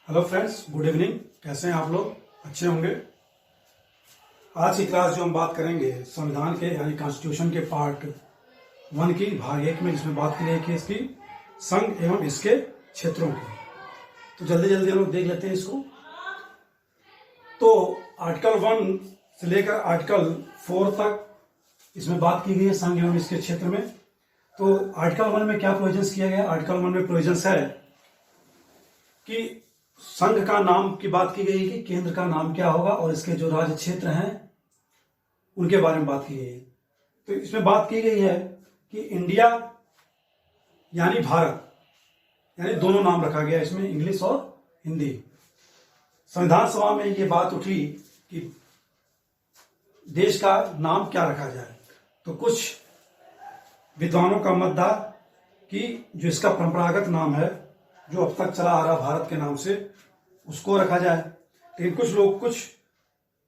Hello friends, good evening. कैसे हैं आप लोग? अच्छे होंगे। आज की क्लास जो हम बात करेंगे संविधान के यानी कॉन्स्टिट्यूशन के पार्ट 1 की भाग 1 में, जिसमें बात की गई कि इसकी संघ एवं इसके क्षेत्रों की। तो जल्दी जल्दी हम लोग देख लेते हैं इसको। तो आर्टिकल 1 से लेकर आर्टिकल 4 तक इसमें बात की गई है संघ एवं इसके क्षेत्र में। तो आर्टिकल 1 में क्या प्रोविजंस किया गया? आर्टिकल 1 में प्रोविजंस है कि संघ का नाम की बात की गई कि केंद्र का नाम क्या होगा और इसके जो राज्य क्षेत्र हैं उनके बारे में बात की गई है। तो इसमें बात की गई है कि इंडिया यानी भारत, यानी दोनों नाम रखा गया इसमें, इंग्लिश और हिंदी। संविधान सभा में ये बात उठी कि देश का नाम क्या रखा जाए। तो कुछ विद्वानों का मत था कि जो इसका परंपरागत नाम है, जो अब तक चला आ रहा भारत के नाम से, उसको रखा जाए। लेकिन कुछ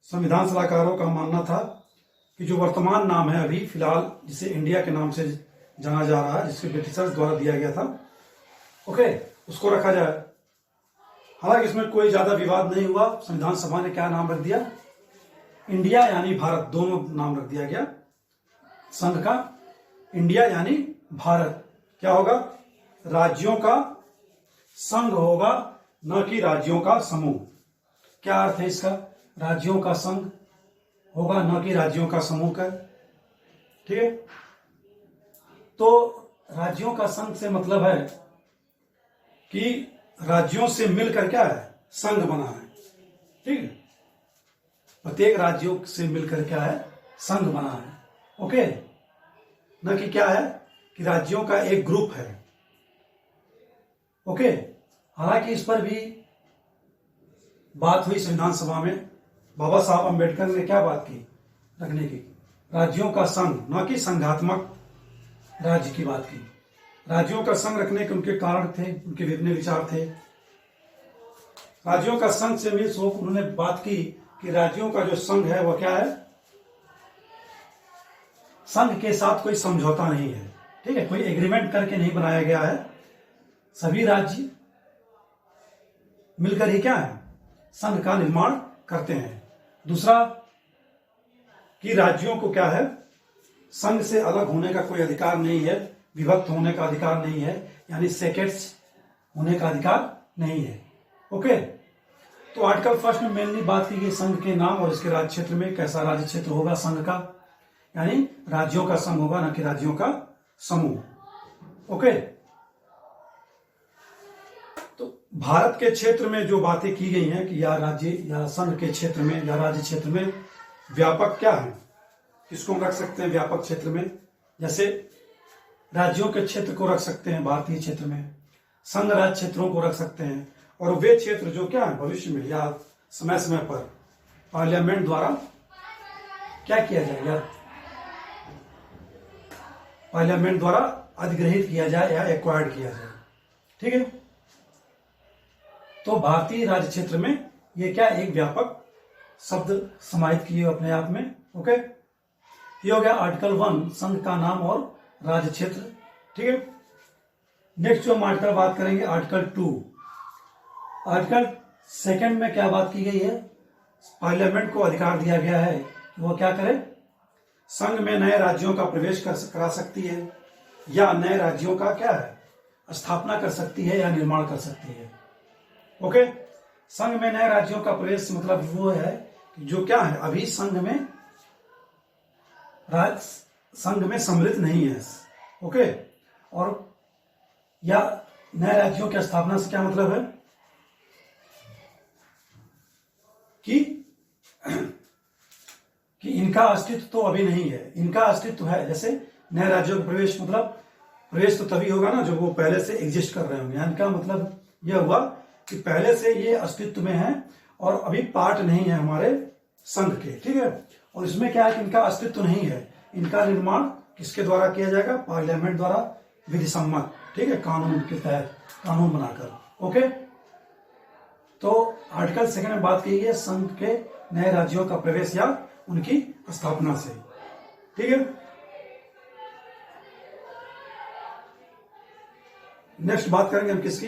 संविधान सलाहकारों का मानना था कि जो वर्तमान नाम है अभी फिलहाल, जिसे इंडिया के नाम से जाना जा रहा है, जिसके ब्रिटिशर्स द्वारा दिया गया था, उसको रखा जाए। हालांकि इसमें कोई ज्यादा विवाद नहीं हुआ। संविधान सभा ने क्या नाम रख दिया? इंडिया यानी भारत, दोनों नाम रख दिया गया संघ का। इंडिया यानी भारत क्या होगा? राज्यों का संघ होगा, न कि राज्यों का समूह। क्या अर्थ है इसका? राज्यों का संघ होगा, न कि राज्यों का समूह का। ठीक है। तो राज्यों का संघ से मतलब है कि राज्यों से मिलकर क्या है? संघ बना है। ठीक है। प्रत्येक राज्यों से मिलकर क्या है? संघ बना है। ओके। न कि क्या है कि राज्यों का एक ग्रुप है। ओके। हालांकि इस पर भी बात हुई संविधान सभा में। बाबा साहब अंबेडकर ने क्या बात की रखने की? राज्यों का संघ, न कि संघात्मक राज्य की बात की। राज्यों का संघ रखने के उनके कारण थे, उनके अपने विचार थे। राज्यों का संघ से मीन्स उन्होंने बात की कि राज्यों का जो संघ है वह क्या है? संघ के साथ कोई समझौता नहीं है। ठीक है। कोई एग्रीमेंट करके नहीं बनाया गया है। सभी राज्य मिलकर ही क्या है? संघ का निर्माण करते हैं। दूसरा कि राज्यों को क्या है? संघ से अलग होने का कोई अधिकार नहीं है, विभक्त होने का अधिकार नहीं है, यानी सेकेट्स होने का अधिकार नहीं है। ओके। तो आर्टिकल 1 में मेनली बात की गई संघ के नाम और इसके राज्य क्षेत्र में कैसा राज्य क्षेत्र होगा संघ का, यानी राज्यों का संघ होगा, न कि राज्यों का समूह। ओके। भारत के क्षेत्र में जो बातें की गई हैं कि या राज्य या संघ के क्षेत्र में या राज्य क्षेत्र में व्यापक क्या है, किसको हम रख सकते हैं व्यापक क्षेत्र में? जैसे राज्यों के क्षेत्र को रख सकते हैं भारतीय क्षेत्र में, संघ राज्य क्षेत्रों को रख सकते हैं, और वे क्षेत्र जो क्या है भविष्य में या समय समय पर पार्लियामेंट द्वारा क्या किया जाएगा, पार्लियामेंट द्वारा अधिग्रहित किया जाए या एक्वायर्ड किया जाए। ठीक है। तो भारतीय राज्य क्षेत्र में ये क्या एक व्यापक शब्द समाहित किए अपने आप में। ओके। ये हो गया आर्टिकल 1, संघ का नाम और राज्य क्षेत्र। ठीक है। नेक्स्ट जो हम आर्टिकल बात करेंगे आर्टिकल 2। आर्टिकल 2 में क्या बात की गई है? पार्लियामेंट को अधिकार दिया गया है कि वो क्या करे? संघ में नए राज्यों का प्रवेश करा सकती है या नए राज्यों का क्या है स्थापना कर सकती है या निर्माण कर सकती है। ओके। संघ में नए राज्यों का प्रवेश मतलब वो है कि जो क्या है अभी संघ में सम्मिलित नहीं है। ओके। और या नए राज्यों की स्थापना से क्या मतलब है कि इनका अस्तित्व तो अभी नहीं है, इनका अस्तित्व है। जैसे नए राज्यों का प्रवेश मतलब प्रवेश तो तभी होगा ना जब वो पहले से एग्जिस्ट कर रहे होंगे। इनका मतलब यह हुआ कि पहले से ये अस्तित्व में है और अभी पार्ट नहीं है हमारे संघ के। ठीक है। और इसमें क्या है कि इनका अस्तित्व नहीं है, इनका निर्माण किसके द्वारा किया जाएगा? पार्लियामेंट द्वारा विधि सम्मत। ठीक है। कानून के तहत कानून बनाकर। ओके। तो आर्टिकल 2 में बात की है संघ के नए राज्यों का प्रवेश या उनकी स्थापना से। ठीक है। नेक्स्ट बात करेंगे हम किसकी?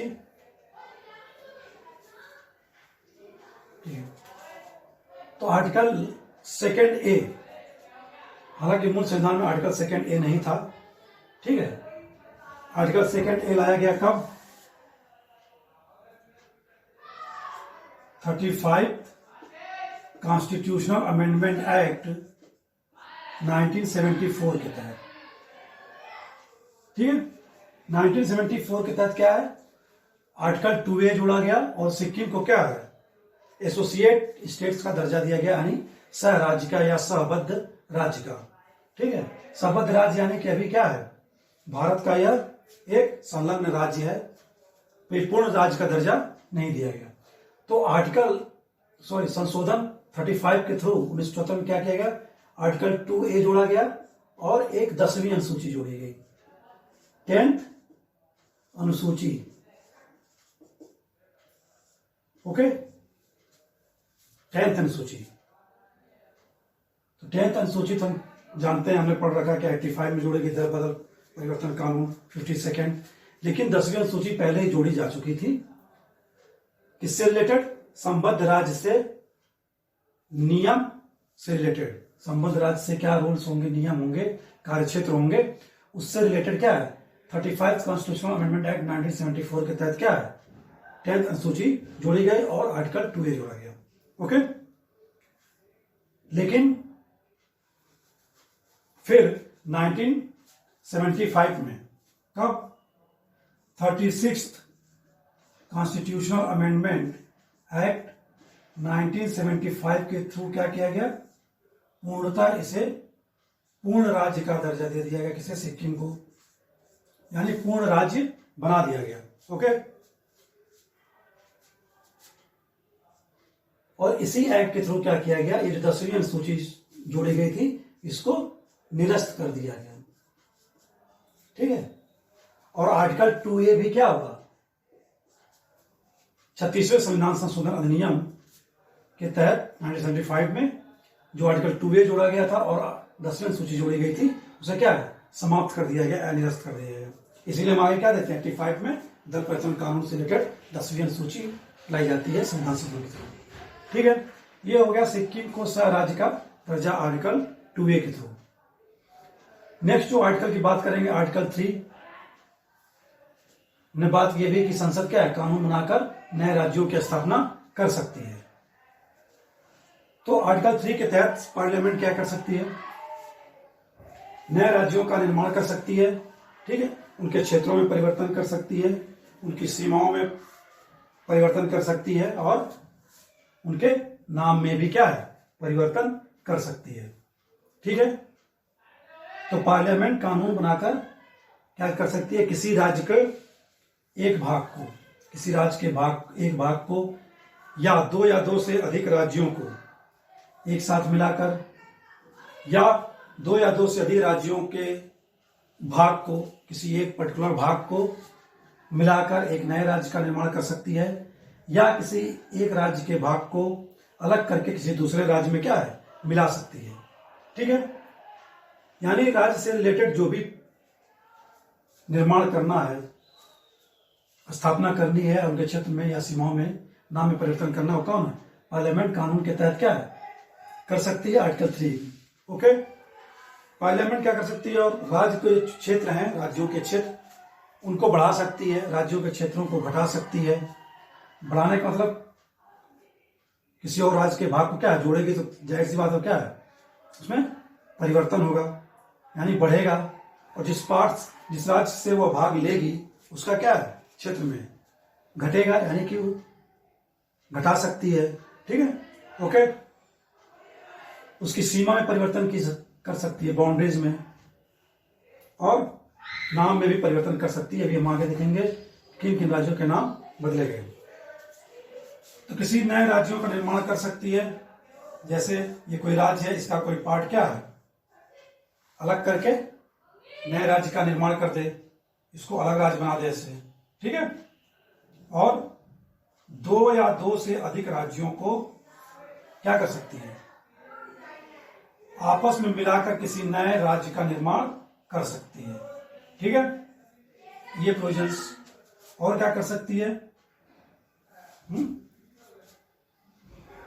तो आर्टिकल सेकेंड ए, हालांकि मूल संविधान में आर्टिकल सेकेंड ए नहीं था, ठीक है। आर्टिकल सेकेंड ए लाया गया कब? 35 कॉन्स्टिट्यूशनल अमेंडमेंट एक्ट 1974 के तहत, ठीक है। 1974 के तहत क्या है? आर्टिकल 2A जोड़ा गया और सिक्किम को क्या है? एसोसिएट स्टेट्स का दर्जा दिया गया, यानी सह राज्य का या सहबद्ध राज्य का, ठीक है। सहबद्ध राज्य यानी कि अभी क्या है? भारत का यह एक संलग्न राज्य है, तो पूर्ण राज्य का दर्जा नहीं दिया गया। तो संशोधन 35 के थ्रू 1974 में क्या किया गया? आर्टिकल 2A जोड़ा गया और एक 10वीं अनुसूची जोड़ी गई, 10th अनुसूची, ओके, 10th अनुसूची। तो 10th अनुसूची तो हम जानते हैं, हमने पढ़ रखा कि 85 में जोड़ी गई दर बदल परिवर्तन कानून 52, लेकिन 10वीं अनुसूची पहले ही जोड़ी जा चुकी थी। किससे रिलेटेड? संबद्ध राज्य से नियम से रिलेटेड। संबद्ध राज्य से क्या रूल्स होंगे, नियम होंगे, कार्यक्षेत्र होंगे, उससे रिलेटेड क्या है? 35 कॉन्स्टिट्यूशनल अमेंडमेंट एक्ट 1974 के तहत क्या है? 10th अनुसूची जोड़ी गई और आर्टिकल 2A जोड़ा गया, ओके। लेकिन फिर 1975 में, कब? 36 कॉन्स्टिट्यूशनल अमेंडमेंट एक्ट 1975 के थ्रू क्या किया गया? पूर्णतः इसे पूर्ण राज्य का दर्जा दे दिया गया, किसे? सिक्किम को, यानी पूर्ण राज्य बना दिया गया, ओके। और इसी एक्ट के थ्रू क्या किया गया? ये जो 10वीं अनुसूची जोड़ी गई थी, इसको निरस्त कर दिया गया, ठीक है। और आर्टिकल 2A भी क्या होगा? 36वें संविधान संशोधन अधिनियम के तहत 1975 में जो आर्टिकल 2A जोड़ा गया था और 10वीं अनुसूची जोड़ी गई थी, उसे क्या है? समाप्त कर दिया गया, निरस्त कर दिया गया। इसीलिए हम आगे क्या देते हैं? 85 में दर परिवर्तन कानून से रिलेटेड 10वीं अनुसूची लाई जाती है संविधान संशोधन के थ्रू, ठीक है। ये हो गया सिक्किम को सह राज्य का दर्जा आर्टिकल 2A के थ्रू। नेक्स्ट जो आर्टिकल की बात करेंगे, आर्टिकल 3 ने बात यह भी कि संसद क्या है? कानून बनाकर नए राज्यों की स्थापना कर सकती है। तो आर्टिकल 3 के तहत पार्लियामेंट क्या कर सकती है? नए राज्यों का निर्माण कर सकती है, ठीक है। उनके क्षेत्रों में परिवर्तन कर सकती है, उनकी सीमाओं में परिवर्तन कर सकती है और उनके नाम में भी क्या है? परिवर्तन कर सकती है, ठीक है। तो पार्लियामेंट कानून बनाकर क्या कर सकती है? किसी राज्य के एक भाग को, किसी राज्य के एक भाग को या दो से अधिक राज्यों को एक साथ मिलाकर, या दो से अधिक राज्यों के भाग को, किसी एक पर्टिकुलर भाग को मिलाकर एक नए राज्य का निर्माण कर सकती है, या किसी एक राज्य के भाग को अलग करके किसी दूसरे राज्य में क्या है? मिला सकती है, ठीक है। यानी राज्य से रिलेटेड जो भी निर्माण करना है, स्थापना करनी है, उनके क्षेत्र में या सीमाओं में नाम में परिवर्तन करना हो, कौन है? पार्लियामेंट कानून के तहत क्या है? कर सकती है, आर्टिकल 3, ओके। पार्लियामेंट क्या कर सकती है? और राज्य के क्षेत्र हैं, राज्यों के क्षेत्र, उनको बढ़ा सकती है, राज्यों के क्षेत्रों को घटा सकती है। बढ़ाने का मतलब किसी और राज्य के भाग को क्या है? जोड़ेगी तो जाहिर सी बात है क्या है? उसमें परिवर्तन होगा, यानी बढ़ेगा। और जिस राज्य से वो भाग लेगी उसका क्या है? क्षेत्र में घटेगा, यानी कि वो घटा सकती है, ठीक है, ओके। उसकी सीमा में परिवर्तन कर सकती है, बाउंड्रीज में, और नाम में भी परिवर्तन कर सकती है। अभी हम आगे देखेंगे किन किन राज्यों के नाम बदले गए। तो किसी नए राज्यों का निर्माण कर सकती है, जैसे ये कोई राज्य है, इसका कोई पार्ट क्या है? अलग करके नए राज्य का निर्माण कर दे, इसको अलग राज्य बना दे इससे, ठीक है। और दो से अधिक राज्यों को क्या कर सकती है? आपस में मिलाकर किसी नए राज्य का निर्माण कर सकती है, ठीक है। ये प्रोविजंस। और क्या कर सकती है?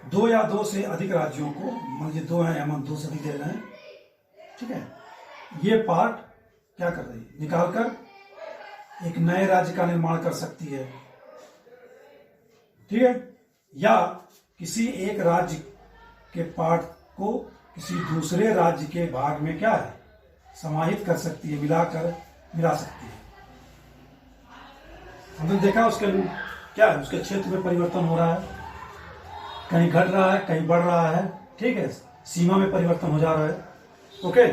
दो या दो से अधिक राज्यों को, मान लीजिए दो हैं या मान दो से अधिक दे रहे हैं, ठीक है, ये पार्ट क्या कर रही है, निकालकर एक नए राज्य का निर्माण कर सकती है, ठीक है, या किसी एक राज्य के पार्ट को किसी दूसरे राज्य के भाग में क्या है, समाहित कर सकती है, मिला सकती है। हमने देखा उसके क्या है, उसके क्षेत्र में परिवर्तन हो रहा है, कहीं घट रहा है, कहीं बढ़ रहा है, ठीक है, सीमा में परिवर्तन हो जा रहा है, ओके।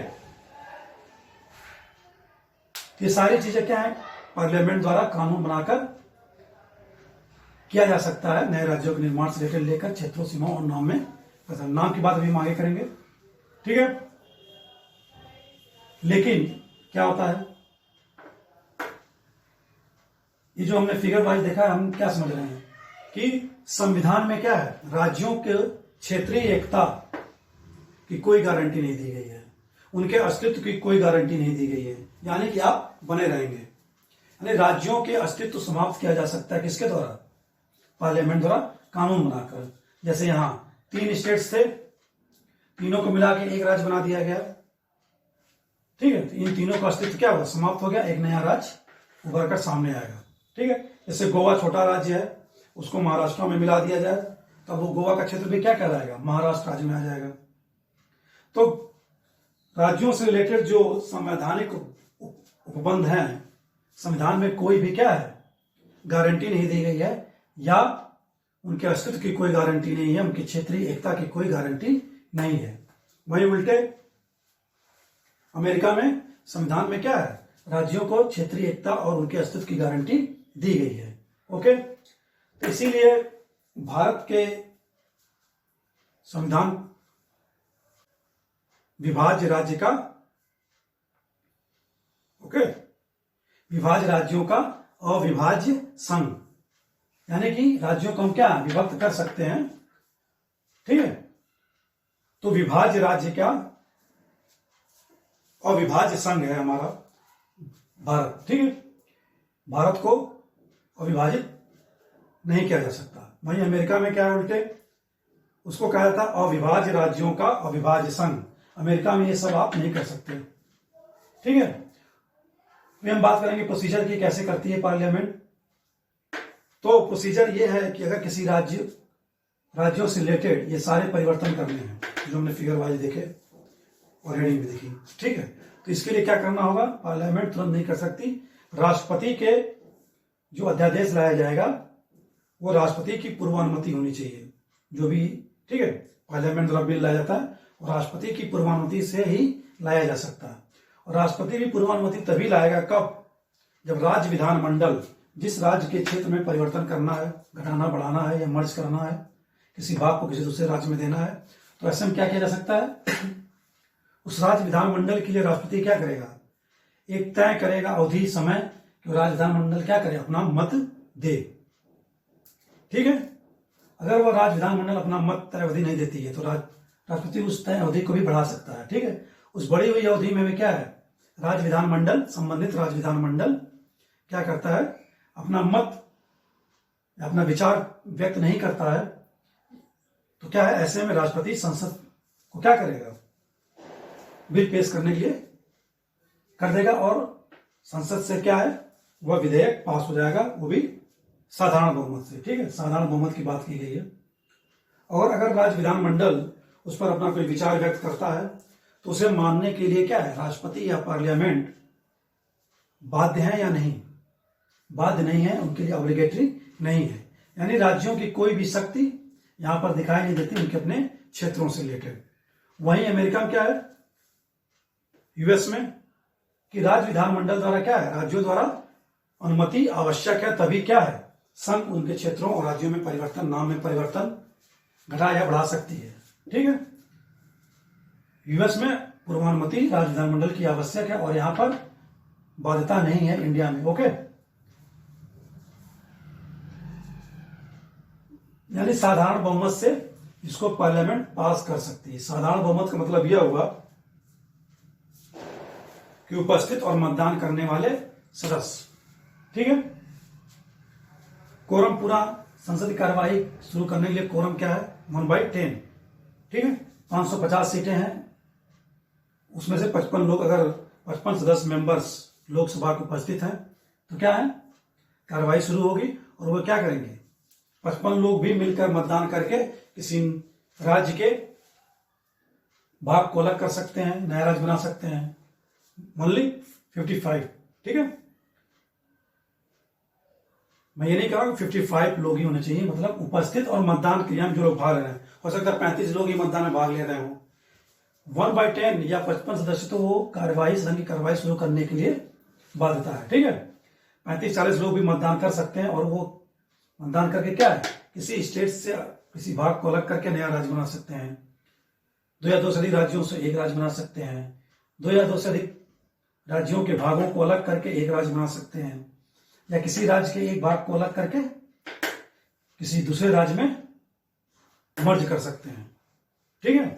ये सारी चीजें क्या है, पार्लियामेंट द्वारा कानून बनाकर किया जा सकता है, नए राज्यों के निर्माण से लेकर लेकर क्षेत्रों, सीमाओं और नाम में। नाम की बात अभी हम आगे करेंगे, ठीक है। लेकिन क्या होता है, ये जो हमने फिगर वाइज देखा है, हम क्या समझ रहे हैं कि संविधान में क्या है, राज्यों के क्षेत्रीय एकता की कोई गारंटी नहीं दी गई है, उनके अस्तित्व की कोई गारंटी नहीं दी गई है, यानी कि आप बने रहेंगे। यानी राज्यों के अस्तित्व समाप्त किया जा सकता है किसके द्वारा, पार्लियामेंट द्वारा कानून बनाकर। जैसे यहां 3 स्टेट्स थे, तीनों को मिला के एक राज्य बना दिया गया, ठीक है, तो इन तीनों का अस्तित्व क्या होगा, समाप्त हो गया, एक नया राज्य उभर कर सामने आएगा, ठीक है। जैसे गोवा छोटा राज्य है, उसको महाराष्ट्र में मिला दिया जाए, तब वो गोवा का क्षेत्र भी क्या कहलाएगा, महाराष्ट्र राज्य में आ जाएगा। तो राज्यों से रिलेटेड जो संवैधानिक उपबंध हैं, संविधान में कोई भी क्या है, गारंटी नहीं दी गई है, या उनके अस्तित्व की कोई गारंटी नहीं है, उनकी क्षेत्रीय एकता की कोई गारंटी नहीं है। वहीं उल्टे अमेरिका में संविधान में क्या है, राज्यों को क्षेत्रीय एकता और उनके अस्तित्व की गारंटी दी गई है, ओके। तो इसीलिए भारत के संविधान विभाज्य राज्य का, ओके, विभाज्य राज्यों का अविभाज्य संघ, यानी कि राज्यों को हम क्या विभक्त कर सकते हैं, ठीक है। तो विभाज्य राज्य क्या, अविभाज्य संघ है हमारा भारत, ठीक है। भारत को अविभाजित नहीं किया जा सकता। वहीं अमेरिका में क्या है, उल्टे उसको कहा जाता है अविभाज्य राज्यों का अविभाज्य संघ। अमेरिका में ये सब आप नहीं कर सकते, ठीक है। फिर हम बात करेंगे प्रोसीजर की, कैसे करती है पार्लियामेंट। तो प्रोसीजर ये है कि अगर किसी राज्यों से रिलेटेड ये सारे परिवर्तन करने हैं जो हमने फिगर वाइज देखे और हेडिंग भी देखी, ठीक है, तो इसके लिए क्या करना होगा, पार्लियामेंट तुरंत नहीं कर सकती। राष्ट्रपति के जो अध्यादेश लाया जाएगा वो राष्ट्रपति की पूर्व अनुमति होनी चाहिए, जो भी, ठीक है, पार्लियामेंट द्वारा बिल लाया जाता है और राष्ट्रपति की पूर्वानुमति से ही लाया जा सकता है। और राष्ट्रपति भी पूर्वानुमति तभी लाएगा कब, जब राज्य विधानमंडल जिस राज्य के क्षेत्र में परिवर्तन करना है, घटाना बढ़ाना है या मर्ज करना है, किसी भाग को किसी दूसरे राज्य में देना है, तो ऐसे में क्या किया जा सकता है, उस राज्य विधानमंडल के लिए राष्ट्रपति क्या करेगा, एक तय करेगा अवधि, समय, कि राज्य विधानमंडल क्या करे, अपना मत दे, ठीक है। अगर वह राज्य विधानमंडल अपना मत तय अवधि नहीं देती है तो राष्ट्रपति उस तय अवधि को भी बढ़ा सकता है, ठीक है। उस बढ़ी हुई अवधि में भी क्या है, राज्य विधानमंडल, संबंधित राज्य विधानमंडल क्या करता है, अपना मत, अपना विचार व्यक्त नहीं करता है, तो क्या है, ऐसे में राष्ट्रपति संसद को क्या करेगा, बिल पेश करने के लिए कर देगा और संसद से क्या है, वह विधेयक पास हो जाएगा, वो भी साधारण बहुमत से, ठीक है, साधारण बहुमत की बात की गई है। और अगर राज्य विधानमंडल उस पर अपना कोई विचार व्यक्त करता है तो उसे मानने के लिए क्या है, राष्ट्रपति या पार्लियामेंट बाध्य है या नहीं, बाध्य नहीं है, उनके लिए ऑब्लिगेटरी नहीं है। यानी राज्यों की कोई भी शक्ति यहां पर दिखाई नहीं देती उनके अपने क्षेत्रों से रिलेटेड। वहीं अमेरिका में क्या है, यूएस में, कि राज्य विधानमंडल द्वारा क्या है, राज्यों द्वारा अनुमति आवश्यक है, तभी क्या है, संघ उनके क्षेत्रों और राज्यों में परिवर्तन, नाम में परिवर्तन घटा या बढ़ा सकती है, ठीक है। यूएस में पूर्वानुमति राज्य विधानमंडल की आवश्यक है और यहां पर बाध्यता नहीं है, इंडिया में, ओके। यानी साधारण बहुमत से इसको पार्लियामेंट पास कर सकती है। साधारण बहुमत का मतलब यह हुआ कि उपस्थित और मतदान करने वाले सदस्य, ठीक है। कोरम, पूरा संसद की कार्यवाही शुरू करने के लिए कोरम क्या है, 1/10, ठीक है। 550 सीटें हैं, उसमें से 55 लोग, अगर 55 सदस्य मेंबर्स लोकसभा को उपस्थित हैं तो क्या है, कार्रवाई शुरू होगी और वो क्या करेंगे, 55 लोग भी मिलकर मतदान करके किसी राज्य के भाग को अलग कर सकते हैं, नया राज्य बना सकते हैं। ओनली 55, ठीक है। मैं ये नहीं कह रहा हूं 55 लोग ही होने चाहिए, मतलब उपस्थित और मतदान क्रिया में जो लोग भाग ले रहे हैं। हो सकता है 35 लोग ही मतदान में भाग ले रहे हो। 1/10 या 55 सदस्य तो वो कार्यवाही, सदन की कार्रवाई शुरू करने के लिए बाध्यता है, ठीक है। 35-40 लोग भी मतदान कर सकते हैं और वो मतदान करके क्या है, किसी स्टेट से किसी भाग को अलग करके नया राज्य बना सकते हैं। 2 या 2 से अधिक राज्यों से एक राज्य बना सकते हैं। 2 या 2 से अधिक राज्यों के भागों को अलग करके एक राज्य बना सकते हैं, या किसी राज्य के एक भाग को अलग करके किसी दूसरे राज्य में मर्ज कर सकते हैं, ठीक है।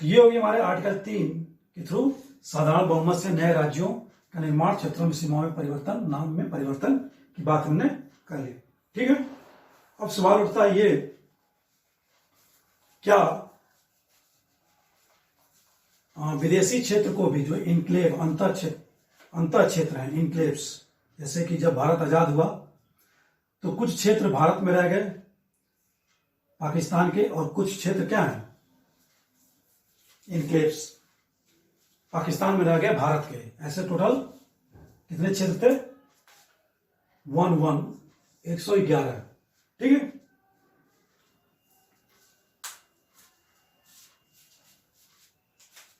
तो ये होगी हमारे आर्टिकल 3 के थ्रू साधारण बहुमत से नए राज्यों का निर्माण, क्षेत्रों में सीमाओं में परिवर्तन, नाम में परिवर्तन की बात हमने कर ली, ठीक है। अब सवाल उठता है ये, क्या विदेशी क्षेत्र को भी, जो इनक्लेव, अंतर क्षेत्र हैं, इनक्लेव्स, जैसे कि जब भारत आजाद हुआ तो कुछ क्षेत्र भारत में रह गए पाकिस्तान के, और कुछ क्षेत्र क्या है, इनक्लेव्स, पाकिस्तान में रह गए भारत के। ऐसे टोटल कितने क्षेत्र थे, 111, ठीक है।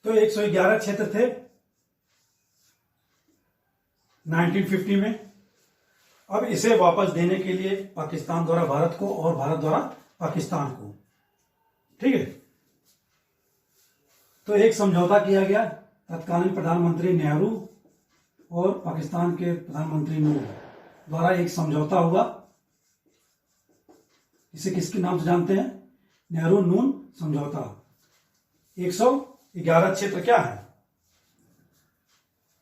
तो 111 क्षेत्र थे 1950 में। अब इसे वापस देने के लिए पाकिस्तान द्वारा भारत को और भारत द्वारा पाकिस्तान को, ठीक है। तो एक समझौता किया गया, तत्कालीन प्रधानमंत्री नेहरू और पाकिस्तान के प्रधानमंत्री नून द्वारा एक समझौता हुआ। इसे किसके नाम से जानते हैं, नेहरू नून समझौता। 111 क्षेत्र क्या है,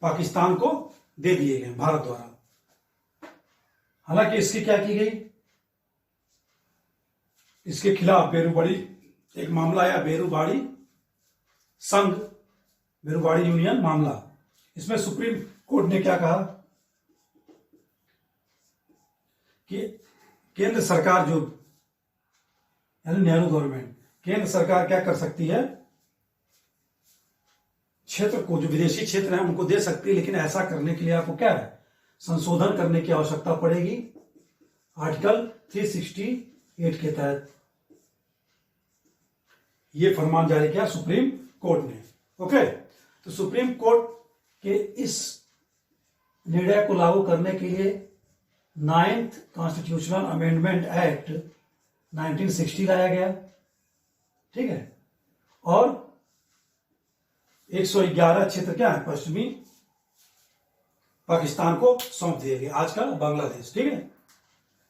पाकिस्तान को दे दिए गए भारत द्वारा। हालांकि इसकी क्या की गई, इसके खिलाफ बेरूबाड़ी एक मामला आया, बेरूबाड़ी संघ, बेरूबाड़ी यूनियन मामला। इसमें सुप्रीम कोर्ट ने क्या कहा कि केंद्र सरकार, जो यानी नेहरू गवर्नमेंट, केंद्र सरकार क्या कर सकती है, क्षेत्र को, जो विदेशी क्षेत्र है उनको दे सकती है, लेकिन ऐसा करने के लिए आपको क्या है, संशोधन करने की आवश्यकता पड़ेगी आर्टिकल 368 के तहत। यह फरमान जारी किया सुप्रीम कोर्ट ने, ओके। तो सुप्रीम कोर्ट के इस निर्णय को लागू करने के लिए 9th कॉन्स्टिट्यूशनल अमेंडमेंट एक्ट 1960 लाया गया, ठीक है। और 111 क्षेत्र क्या है, पश्चिमी पाकिस्तान को सौंप दिए गए, आज का बांग्लादेश, ठीक है।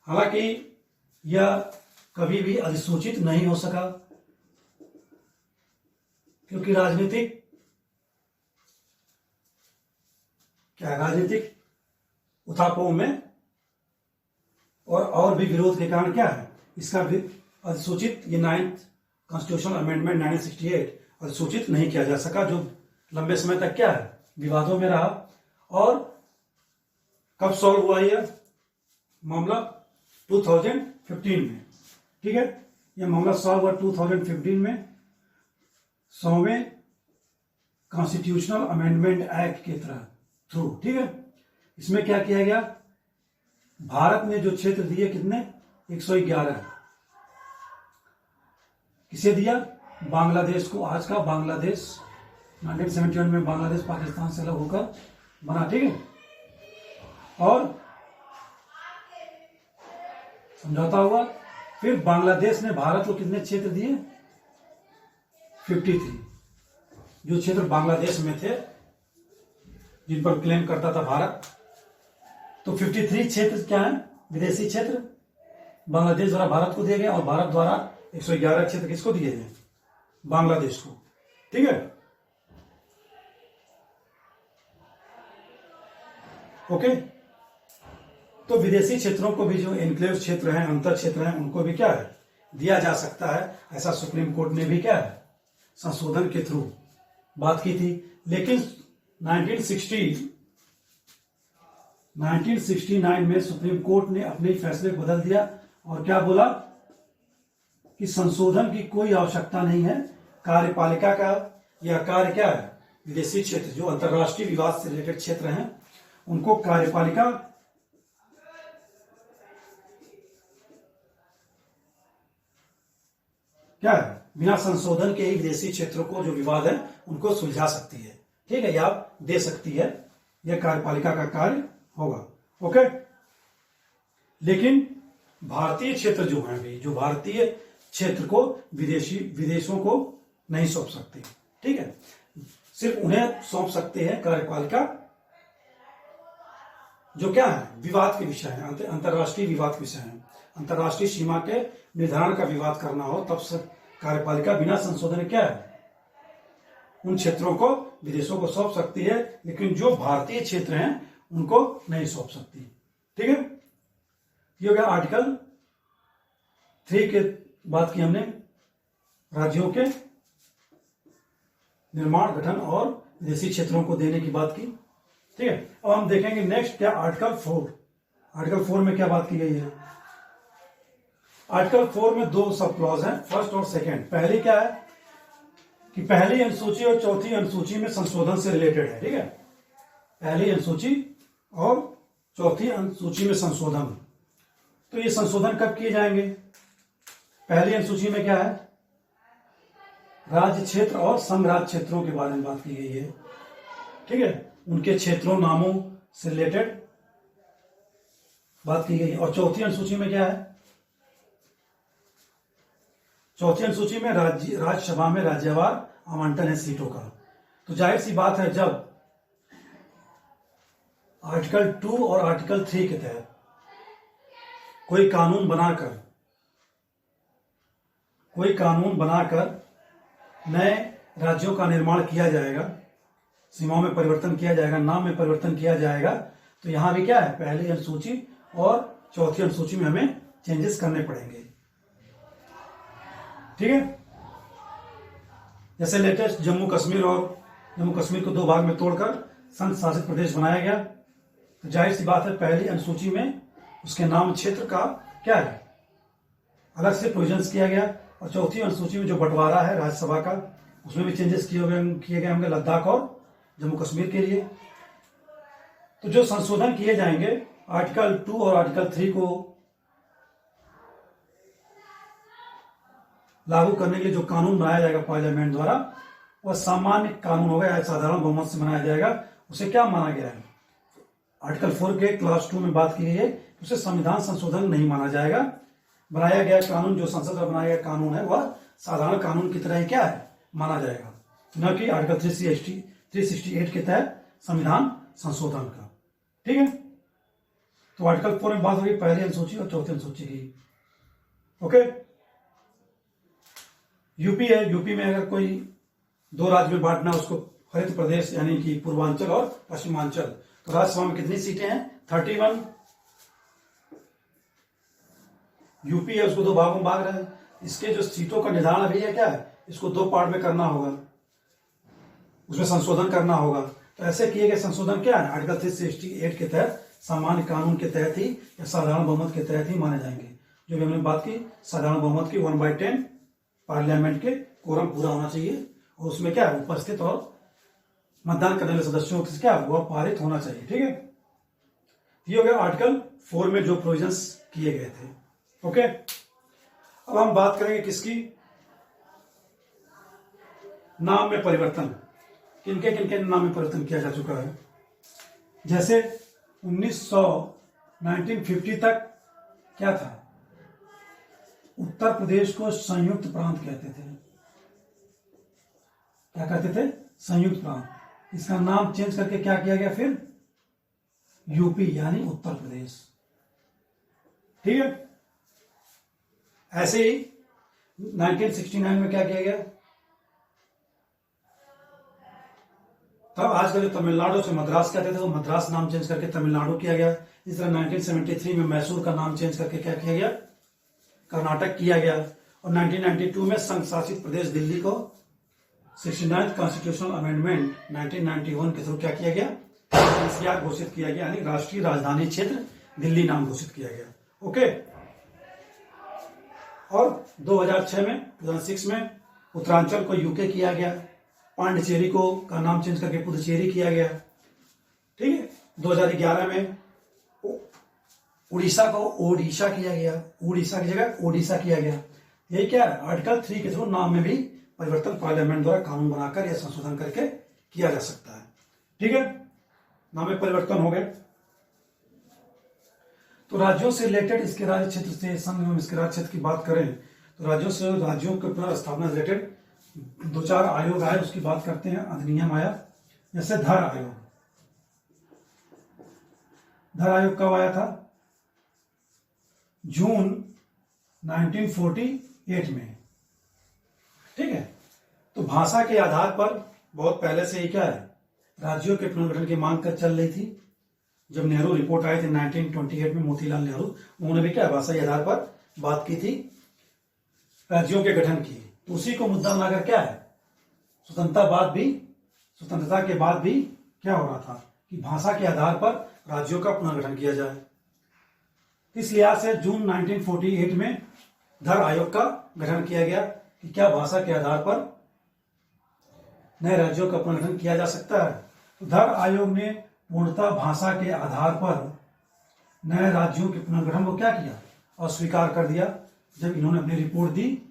हालांकि यह कभी भी अधिसूचित नहीं हो सका, क्योंकि राजनीतिक उथापों में और भी विरोध के कारण क्या है, इसका भी अधिसूचित, ये 9th कॉन्स्टिट्यूशनल अमेंडमेंट 1968 अधिसूचित नहीं किया जा सका, जो लंबे समय तक क्या है, विवादों में रहा। और कब सॉल्व हुआ यह मामला, 2015 में, ठीक है। यह मामला सॉल्व हुआ 2015 में 100वें कॉन्स्टिट्यूशनल अमेंडमेंट एक्ट के थ्रू, ठीक है। इसमें क्या किया गया, भारत ने जो क्षेत्र दिए कितने, 111, किसे दिया, बांग्लादेश को। आज का बांग्लादेश 1971 में बांग्लादेश पाकिस्तान से अलग होकर बना, ठीक है। और समझौता हुआ, फिर बांग्लादेश ने भारत को कितने क्षेत्र दिए, 53, जो क्षेत्र बांग्लादेश में थे, जिन पर क्लेम करता था भारत। तो 53 क्षेत्र क्या है, विदेशी क्षेत्र, बांग्लादेश द्वारा भारत को दिए गए, और भारत द्वारा 111 क्षेत्र किसको दिए गए, बांग्लादेश को, ठीक है, ओके। तो विदेशी क्षेत्रों को भी, जो एनक्लेव क्षेत्र हैं, अंतर क्षेत्र हैं, उनको भी क्या है, दिया जा सकता है, ऐसा सुप्रीम कोर्ट ने भी क्या है संशोधन के थ्रू बात की थी। लेकिन 1969 में सुप्रीम कोर्ट ने अपने फैसले को बदल दिया और क्या बोला कि संशोधन की कोई आवश्यकता नहीं है। कार्यपालिका का यह कार्य क्या है, विदेशी क्षेत्र जो अंतर्राष्ट्रीय विवाद से रिलेटेड क्षेत्र हैं उनको कार्यपालिका क्या है बिना संशोधन के ही विदेशी क्षेत्रों को जो विवाद है उनको सुलझा सकती है। ठीक है, या दे सकती है, यह कार्यपालिका का कार्य होगा। ओके, लेकिन भारतीय क्षेत्र जो है अभी, जो भारतीय क्षेत्र को विदेशों को नहीं सौंप सकते। ठीक है, सिर्फ उन्हें सौंप सकते हैं कार्यपालिका जो क्या है विवाद के विषय है, अंतर्राष्ट्रीय विवाद के विषय है। अंतर्राष्ट्रीय सीमा के निर्धारण का विवाद करना हो तब से कार्यपालिका बिना संशोधन क्या है उन क्षेत्रों को विदेशों को सौंप सकती है, लेकिन जो भारतीय क्षेत्र हैं उनको नहीं सौंप सकती। ठीक है, ये हो गया आर्टिकल 3 के बात की हमने, राज्यों के निर्माण गठन और विदेशी क्षेत्रों को देने की बात की। ठीक है, अब हम देखेंगे नेक्स्ट क्या आर्टिकल 4। आर्टिकल 4 में क्या बात की गई है। आर्टिकल 4 में 2 सब क्लॉज हैं, फर्स्ट और सेकंड। पहली क्या है कि पहली अनुसूची और चौथी अनुसूची में संशोधन से रिलेटेड है। ठीक है, पहली अनुसूची और चौथी अनुसूची में संशोधन। तो ये संशोधन कब किए जाएंगे। पहली अनुसूची में क्या है, राज्य क्षेत्र और संघ राज्य क्षेत्रों के बारे में बात की गई है। ठीक है, उनके क्षेत्रों नामों से रिलेटेड बात की गई है। और चौथी अनुसूची में क्या है, चौथी अनुसूची में राज्यसभा में राज्यवार आवंटन है सीटों का। तो जाहिर सी बात है जब आर्टिकल 2 और आर्टिकल 3 के तहत कोई कानून बनाकर नए राज्यों का निर्माण किया जाएगा, सीमाओं में परिवर्तन किया जाएगा, नाम में परिवर्तन किया जाएगा, तो यहां भी क्या है पहली अनुसूची और चौथी अनुसूची में हमें चेंजेस करने पड़ेंगे। ठीक है, जैसे लेटेस्ट जम्मू कश्मीर को 2 भाग में तोड़कर संघ शासित प्रदेश बनाया गया, तो जाहिर सी बात है पहली अनुसूची में उसके नाम क्षेत्र का क्या है अलग से प्रोविजंस किया गया, और चौथी अनुसूची में जो बंटवारा है राज्यसभा का उसमें भी चेंजेस किए गए होंगे लद्दाख और जम्मू कश्मीर के लिए। तो जो संशोधन किए जाएंगे आर्टिकल 2 और आर्टिकल 3 को लागू करने के लिए जो कानून बनाया जाएगा पार्लियामेंट द्वारा वह सामान्य कानून होगा या साधारण बहुमत से बनाया जाएगा। उसे क्या माना गया है, आर्टिकल 4 के क्लास 2 में बात की गई है, उसे संविधान संशोधन नहीं माना जाएगा। बनाया गया कानून जो संसद द्वारा बनाया गया कानून है वह साधारण कानून की तरह ही क्या है माना जाएगा, न कि आर्टिकल 368 के तहत संविधान संशोधन का। ठीक है, तो आर्टिकल 4 में बात होगी पहली अनुसूची और चौथी अनुसूची की। ओके, यूपी है, यूपी में अगर कोई 2 राज्य में बांटना उसको हरित प्रदेश यानी कि पूर्वांचल और पश्चिमांचल, तो राज्यसभा में कितनी सीटें हैं 31। यूपी है उसको 2 भागों में बांट रहे हैं, इसके जो सीटों का निर्धारण अभी है क्या है इसको 2 पार्ट में करना होगा, उसमें संशोधन करना होगा। तो ऐसे किए गए संशोधन क्या है आर्टिकल 368 के तहत सामान्य कानून के तहत ही या साधारण बहुमत के तहत ही माने जाएंगे। जो भी हमने बात की साधारण बहुमत की 1/10 पार्लियामेंट के कोरम पूरा होना चाहिए और उसमें क्या है उपस्थित और मतदान करने वाले सदस्यों से क्या हुआ पारित होना चाहिए। ठीक है, ये हो गया आर्टिकल 4 में जो प्रोविजंस किए गए थे। ओके, अब हम बात करेंगे किसकी, नाम में परिवर्तन। किनके नाम में परिवर्तन किया जा चुका है। जैसे 1950 तक क्या था, उत्तर प्रदेश को संयुक्त प्रांत कहते थे। क्या कहते थे, संयुक्त प्रांत। इसका नाम चेंज करके क्या किया गया फिर, यूपी यानी उत्तर प्रदेश। ठीक है, ऐसे ही 1969 में क्या किया गया, तब आज का जो तमिलनाडु से मद्रास कहते थे वो मद्रास नाम चेंज करके तमिलनाडु किया गया। इस तरह 1973 में मैसूर का नाम चेंज करके क्या किया गया, कर्नाटक किया गया। और 1992 में संघ शासित प्रदेश दिल्ली को 69th कॉन्स्टिट्यूशनल अमेंडमेंट 1991 के थ्रू क्या किया गया, एनसीआर घोषित किया गया, यानी राष्ट्रीय राजधानी क्षेत्र दिल्ली नाम घोषित किया गया। ओके। और 2006 में उत्तरांचल को यूके किया गया, पांडिचेरी को का नाम चेंज करके पुदुचेरी किया गया। ठीक है। 2011 में उड़ीसा को ओडिशा किया गया, उड़ीसा की जगह ओडिशा किया गया। यही क्या है, आर्टिकल 3 के थ्रू नाम में भी परिवर्तन पार्लियामेंट द्वारा कानून बनाकर या संशोधन करके किया जा सकता है। ठीक है, नाम में परिवर्तन हो गए। तो राज्यों से रिलेटेड इसके राज्य क्षेत्र से संघ एवं इसके राज्य क्षेत्र की बात करें तो राज्यों के पुनर्स्थापना से रिलेटेड 2-4 आयोग आए, उसकी बात करते हैं। अधिनियम आया, जैसे धर आयोग। धर आयोग कब आया था? जून 1948 में। ठीक है। तो भाषा के आधार पर बहुत पहले से ही क्या है, राज्यों के पुनर्गठन की मांग कर चल रही थी। जब नेहरू रिपोर्ट आई थी 1928 में, मोतीलाल नेहरू, उन्होंने भी क्या भाषा के आधार पर बात की थी राज्यों के गठन की। तो उसी को मुद्दा बनाकर क्या है, स्वतंत्रता के बाद भी क्या हो रहा था कि भाषा के आधार पर राज्यों का पुनर्गठन किया जाए। इस लिहाज से जून 1948 में धर आयोग का गठन किया गया कि क्या भाषा के आधार पर नए राज्यों का पुनर्गठन किया जा सकता है। तो धर आयोग ने पूर्णतः भाषा के आधार पर नए राज्यों के पुनर्गठन को क्या किया, अस्वीकार कर दिया, जब इन्होंने अपनी रिपोर्ट दी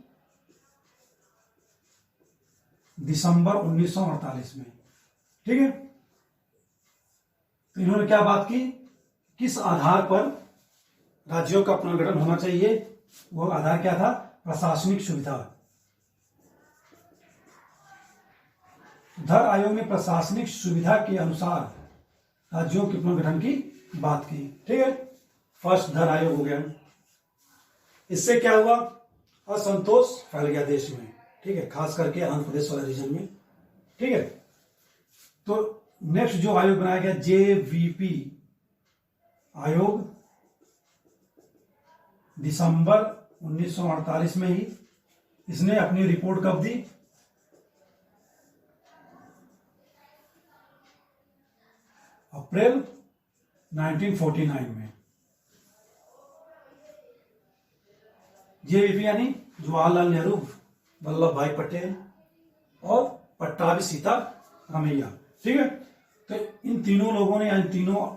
दिसंबर 1948 में। ठीक है। तो इन्होंने क्या बात की, किस आधार पर राज्यों का पुनर्गठन होना चाहिए, वो आधार क्या था, प्रशासनिक सुविधा। धर आयोग ने प्रशासनिक सुविधा के अनुसार राज्यों के पुनर्गठन की बात की। ठीक है, फर्स्ट धर आयोग हो गया। इससे क्या हुआ, असंतोष फैल गया देश में। ठीक है, खास करके आंध्र प्रदेश वाले रीजन में। ठीक है। तो नेक्स्ट जो आयोग बनाया गया, जेवीपी आयोग, दिसंबर 1948 में ही इसने अपनी रिपोर्ट कब दी, अप्रैल 1949 में। जेवीपी यानी जवाहरलाल नेहरू, वल्लभ भाई पटेल और पट्टाभी सीतारामैया। ठीक है। तो इन तीनों लोगों ने, यानी तीनों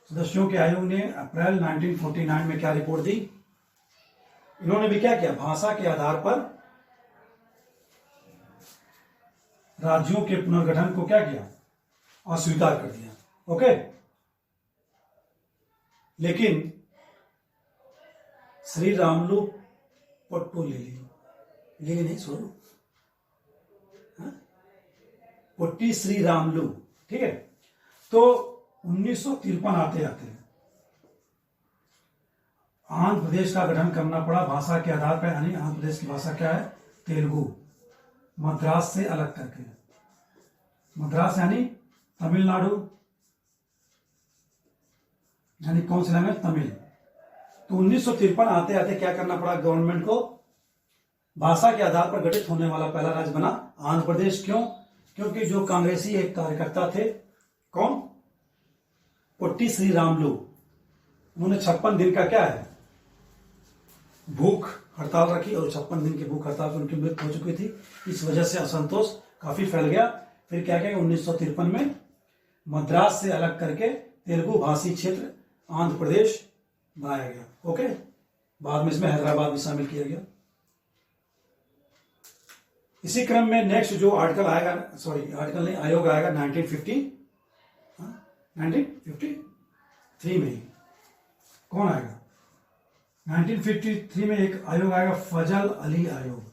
सदस्यों के आयोग ने अप्रैल 1949 में क्या रिपोर्ट दी, इन्होंने भी क्या किया, भाषा के आधार पर राज्यों के पुनर्गठन को क्या किया, अस्वीकार कर दिया। ओके। लेकिन श्री रामलू पोट्टुलिली नहीं सुनो, पोट्टी श्री रामलू। ठीक है। तो 1953 आते आते आंध्र प्रदेश का गठन करना पड़ा भाषा के आधार पर, यानी आंध्र प्रदेश की भाषा क्या है, तेलुगु, मद्रास से अलग करके। मद्रास यानी तमिलनाडु, यानी कौन सी लैंग्वेज, तमिल। तो 1953 आते आते क्या करना पड़ा गवर्नमेंट को, भाषा के आधार पर गठित होने वाला पहला राज्य बना आंध्र प्रदेश। क्यों? क्योंकि जो कांग्रेसी एक कार्यकर्ता थे, कौन, पोट्टी श्री रामलू, उन्होंने 56 दिन का क्या है, भूख हड़ताल रखी, और 56 दिन की भूख हड़ताल पर उनकी मृत्यु हो चुकी थी। इस वजह से असंतोष काफी फैल गया। फिर क्या किया, 1953 में मद्रास से अलग करके तेलुगु भाषी क्षेत्र आंध्र प्रदेश बनाया गया। ओके। बाद में इसमें हैदराबाद भी शामिल किया गया। इसी क्रम में नेक्स्ट जो आर्टिकल आएगा, आर्टिकल नहीं, आयोग आएगा 1953 में ही। कौन आएगा, 1953 में एक आयोग आएगा, फजल अली आयोग।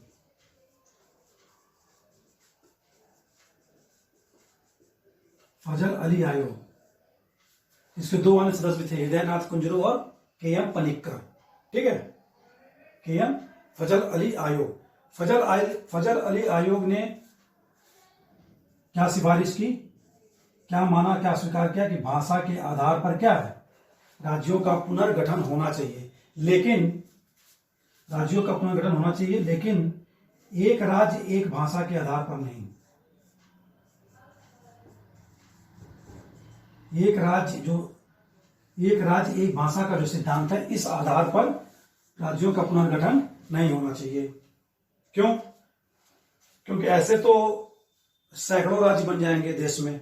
फजल अली आयोग, इसके 2 अन्य सदस्य भी थे, हृदयनाथ कुंजरू और के.एम. पनिक्कर। ठीक है, के.एम. फजल अली आयोग। फजल अली आयोग ने क्या सिफारिश की, क्या माना, क्या स्वीकार किया कि भाषा के आधार पर क्या है, राज्यों का पुनर्गठन होना चाहिए। लेकिन राज्यों का पुनर्गठन होना चाहिए, लेकिन एक राज्य एक भाषा के आधार पर नहीं। एक राज्य एक भाषा का जो सिद्धांत है, इस आधार पर राज्यों का पुनर्गठन नहीं होना चाहिए। क्यों? क्योंकि ऐसे तो सैकड़ों राज्य बन जाएंगे देश में,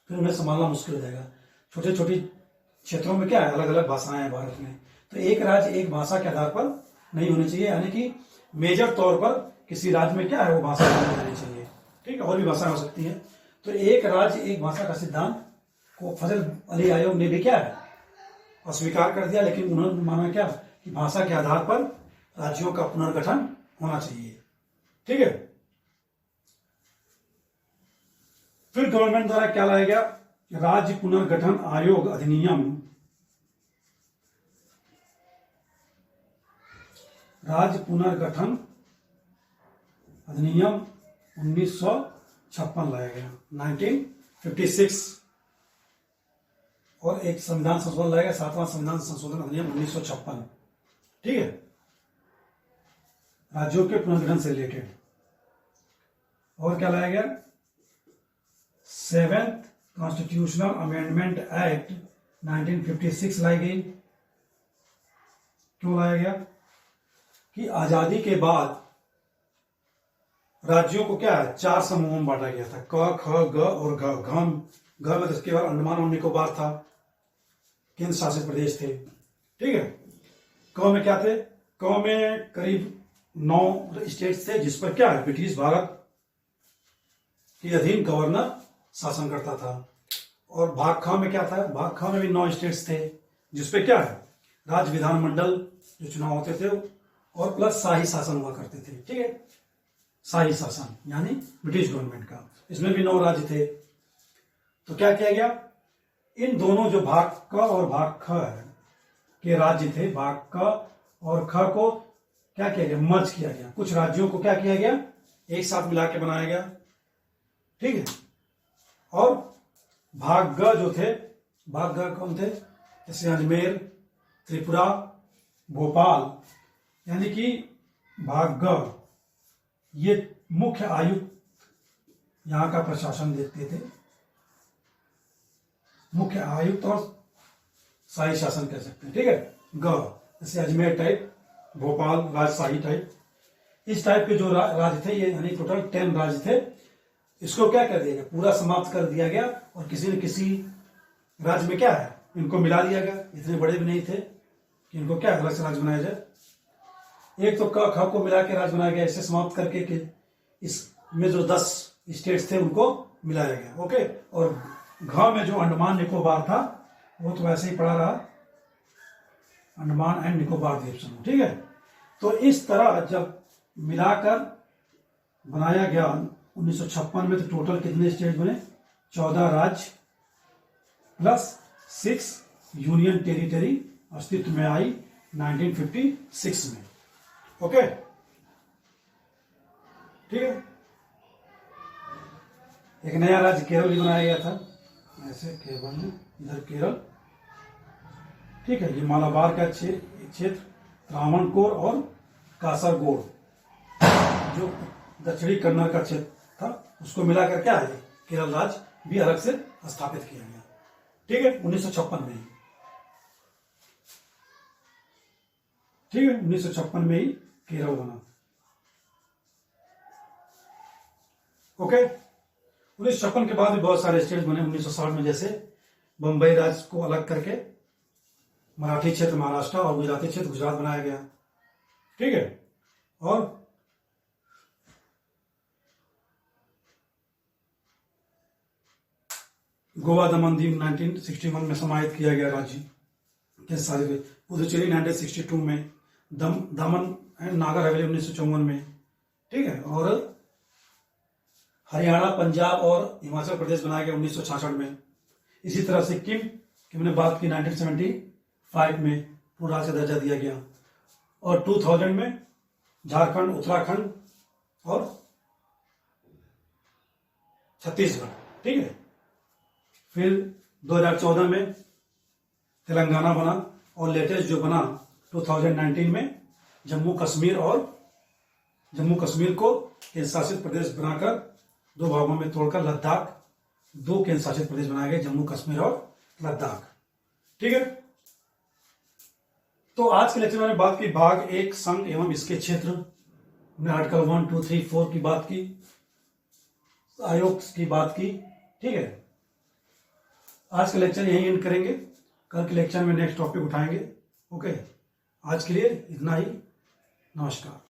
फिर उन्हें संभालना मुश्किल हो जाएगा। छोटे छोटे क्षेत्रों में क्या है, अलग अलग भाषाएं हैं भारत में, तो एक राज्य एक भाषा के आधार पर नहीं होनी चाहिए, यानी कि मेजर तौर पर किसी राज्य में क्या है वो भाषा नहीं होनी चाहिए। ठीक है, और भी भाषाएं हो सकती हैं। तो एक राज्य एक भाषा का सिद्धांत को फजल अली आयोग ने भी क्या है अस्वीकार कर दिया, लेकिन उन्होंने माना क्या कि भाषा के आधार पर राज्यों का पुनर्गठन होना चाहिए। ठीक है, फिर गवर्नमेंट द्वारा क्या लाया गया, राज्य पुनर्गठन आयोग अधिनियम। राज्य पुनर्गठन अधिनियम 1956 लाया गया, 1956। और एक संविधान संशोधन लाया गया, 7वां संविधान संशोधन अधिनियम 1956। ठीक है, राज्यों के पुनर्गठन से रिलेटेड। और क्या लाया गया, 7th कॉन्स्टिट्यूशनल अमेंडमेंट एक्ट 1956 लाई गई। क्यों लाया गया कि आजादी के बाद राज्यों को क्या है 4 समूहों में बांटा गया था, क, ख, ग और घ में तो केवल अंडमान और निकोबार था, केंद्र शासित प्रदेश थे। ठीक है, क में क्या थे, क में करीब 9 स्टेट्स थे, जिस पर क्या है ब्रिटिश भारत के अधीन गवर्नर शासन करता था। और भाग ख में क्या था, भाग ख में भी 9 स्टेट्स थे, जिसपे क्या है राज्य विधानमंडल जो चुनाव होते थे और प्लस शाही शासन हुआ करते थे। ठीक है, शाही शासन यानी ब्रिटिश गवर्नमेंट का, इसमें भी 9 राज्य थे। तो क्या किया गया, इन दोनों जो भाग क और भाग ख के राज्य थे, भाग क और ख को क्या किया गया, मर्ज किया गया। कुछ राज्यों को क्या किया गया, एक साथ मिला के बनाया गया। ठीक है, और भाग ग जो थे, भाग ग कौन थे, जैसे अजमेर, त्रिपुरा, भोपाल, यानी कि भाग ग ये मुख्य आयुक्त यहां का प्रशासन देखते थे, मुख्य आयुक्त और शाही शासन कह सकते हैं। ठीक है, ग जैसे अजमेर टाइप, भोपाल राजशाही टाइप, इस टाइप के जो राज्य थे, ये यानी टोटल 10 राज्य थे। इसको क्या कर दिया गया, पूरा समाप्त कर दिया गया, और किसी न किसी राज्य में क्या है इनको मिला दिया गया। इतने बड़े भी नहीं थे कि इनको क्या अलग से राज्य बनाया जाए। एक तो क ख को मिला के राज्य बनाया गया, इसे समाप्त करके कि इसमें जो 10 स्टेट्स थे उनको मिलाया गया। ओके, और घ में जो अंडमान निकोबार था वो तो वैसे ही पड़ा रहा, अंडमान एंड निकोबार द्वीप समूह। ठीक है, तो इस तरह जब मिलाकर बनाया गया 1956 में, तो टोटल कितने स्टेट बने, 14 राज्य प्लस 6 यूनियन टेरिटरी अस्तित्व में आई 1956 में। ओके, ठीक है, एक नया राज्य केरल भी बनाया गया था, ऐसे केरल में, इधर केरल। ठीक है, ये मालाबार का क्षेत्र, त्रावणकोर और कासरगोड जो दक्षिणी कन्नड़ का क्षेत्र था, उसको मिलाकर क्या है केरल राज्य भी अलग से स्थापित किया गया। ठीक है, 1956 में ही। ठीक है, 1956 में ही केरल बना। ओके, 1956 के बाद भी बहुत सारे स्टेट बने 1960 में, जैसे बंबई राज्य को अलग करके मराठी क्षेत्र महाराष्ट्र और गुजराती क्षेत्र गुजरात बनाया गया। ठीक है, और गोवा दमन दीव 1961 में समाहित किया गया राज्य के सारे। पुदुचेरी 1962 में, दमन एंड नागर हवेली 1954 में। ठीक है, और हरियाणा, पंजाब और हिमाचल प्रदेश बनाया गया 1966 में। इसी तरह सिक्किम की मैंने बात की 1975 में पूरा राज्य का दर्जा दिया गया, और 2000 में झारखंड, उत्तराखंड और छत्तीसगढ़। ठीक है, फिर 2014 में तेलंगाना बना, और लेटेस्ट जो बना 2019 में जम्मू कश्मीर को केंद्र शासित प्रदेश बनाकर 2 भागों में तोड़कर लद्दाख 2 केंद्र शासित प्रदेश बनाए गए, जम्मू कश्मीर और लद्दाख। ठीक है, तो आज के लेक्चर में मैंने बात की भाग 1 संघ एवं इसके क्षेत्र। हमने आर्टिकल 1, 2, 3, 4 की बात की, आयोग की बात की। ठीक है, आज का लेक्चर यही एंड करेंगे, कल के लेक्चर में नेक्स्ट टॉपिक उठाएंगे। ओके, आज के लिए इतना ही। नमस्कार।